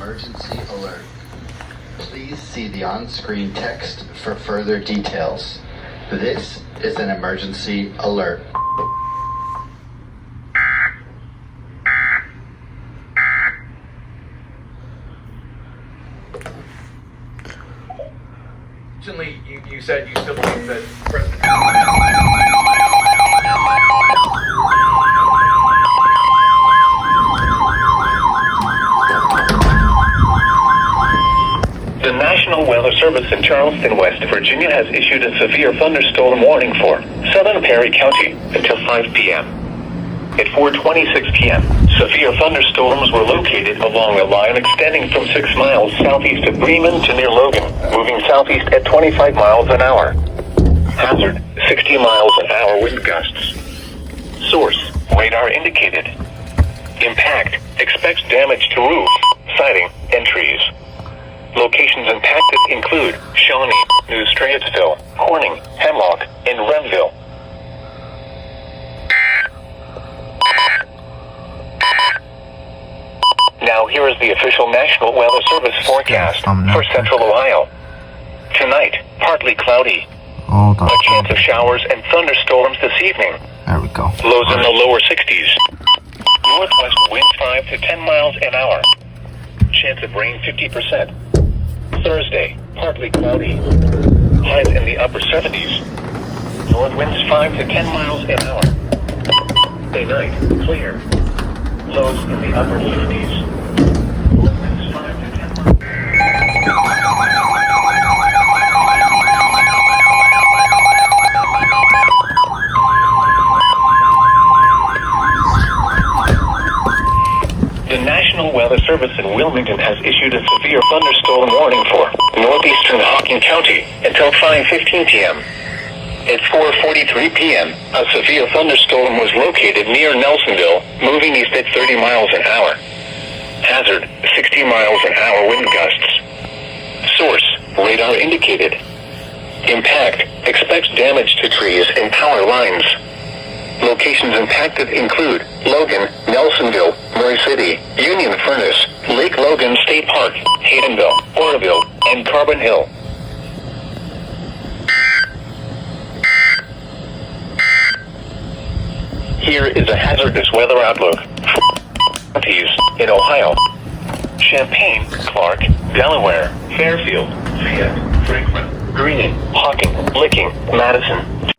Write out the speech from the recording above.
emergency alert. Please see the on-screen text for further details. This is an emergency alert. Originally, you said you still believe that President... The National Weather Service in Charleston, West Virginia has issued a severe thunderstorm warning for southern Perry County until 5 p.m. At 4:26 p.m., severe thunderstorms were located along a line extending from 6 miles southeast of Bremen to near Logan, moving southeast at 25 miles an hour. Hazard, 60 miles an hour wind gusts. Source, radar indicated. Impact, expects damage to roof, siding, and trees. Locations impacted include Shawnee, New Straitsville, Corning, Hemlock, and Renville. Now here is the official National Weather Service forecast for Central Ohio. Tonight, partly cloudy. A chance of showers and thunderstorms this evening. There we go. Lows in the lower 60s. Northwest winds 5 to 10 miles an hour. Chance of rain 50%. Thursday, partly cloudy. Highs in the upper 70s. North winds 5 to 10 miles an hour. Thursday night, clear. Lows in the upper 50s. North winds 5 to 10 miles. The National Weather Service in Wilmington has issued a severe thunderstorm warning for northeastern Hocking County until 5:15 p.m. At 4:43 p.m., a severe thunderstorm was located near Nelsonville, moving east at 30 miles an hour. Hazard, 60 miles an hour wind gusts. Source, radar indicated. Impact, expects damage to trees and power lines. Locations impacted include Logan, Nelsonville, Murray City, Union Furnace, Lake Logan State Park, Haydenville, Oroville, and Carbon Hill. Here is a hazardous weather outlook for counties in Ohio: Champaign, Clark, Delaware, Fairfield, Fayette, Franklin, Greene, Hocking, Licking, Madison,